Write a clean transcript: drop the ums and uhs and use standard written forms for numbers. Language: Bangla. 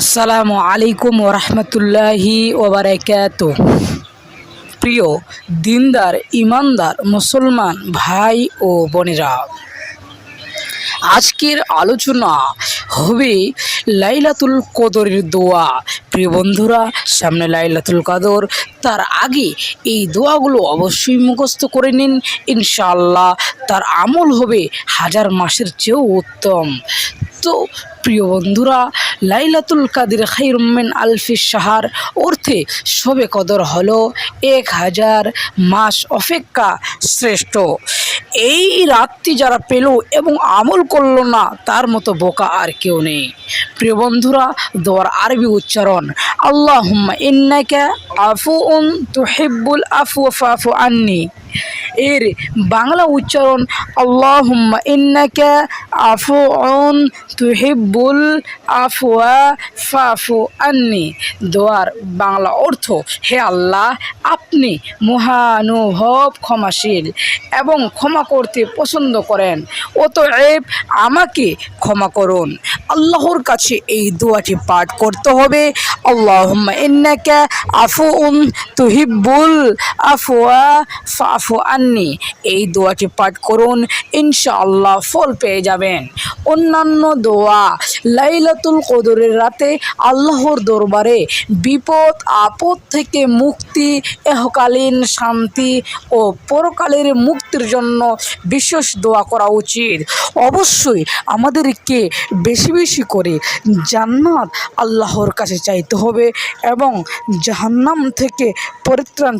আসসালামু আলাইকুম ওরহমতুল্লাহি ওবারাকাতু। প্রিয় দিনদার ইমানদার মুসলমান ভাই ও বোনেরা, আজকের আলোচনা হবে লাইলাতুল কদরের দোয়া। প্রিয় বন্ধুরা, সামনে লাইলাতুল কদর, তার আগে এই দোয়াগুলো অবশ্যই মুখস্থ করে নিন। ইনশাআল্লাহ তার আমল হবে হাজার মাসের চেয়েও উত্তম। তো প্রিয় বন্ধুরা, লাইলাতুল কাদির খায়রুম মিন আলফি শাহর অর্থে শবে কদর হলো 1000 মাস অপেক্ষা শ্রেষ্ঠ। এই রাতটি যারা পেল এবং আমল করলো না, তার মতো বোকা আর কেউ নেই। প্রিয় বন্ধুরা, দোয়ার আরবি উচ্চারণ আল্লাহুম্মা ইন্নাকা আফুউন তুহিব্বুল আফওয়া ফাফু আন্নি। এর বাংলা উচ্চারণ আল্লাহুম্মা ইন্নাকা আফুউন তুহিব্বুল আফওয়া ফাফু আন্নি। দোয়ার বাংলা অর্থ, হে আল্লাহ, আপনি মহানুভব, ক্ষমাশীল এবং ক্ষমা করতে পছন্দ করেন, অতএব আমাকে ক্ষমা করুন। আল্লাহর কাছে এই দোয়াটি পাঠ করতে হবে, আল্লাহুম্মা ইন্নাকা আফুউন তুহিব্বুল আফওয়া ফাফু আন্নি। এই দোয়াটি পাঠ করুন, ইনশাআল্লাহ ফল পেয়ে যাবেন। অন্যান্য দোয়া লাইলাতুল কদরের রাতে আল্লাহর দরবারে বিপদ আপদ থেকে মুক্তি, ইহকালীন শান্তি ও পরকালের মুক্তির জন্য বিশেষ দোয়া করা উচিত। অবশ্যই আমাদেরকে বেশি বেশি করে জান্নাত আল্লাহর কাছে চাইতে হবে এবং জাহান্নাম থেকে পরিত্রাণ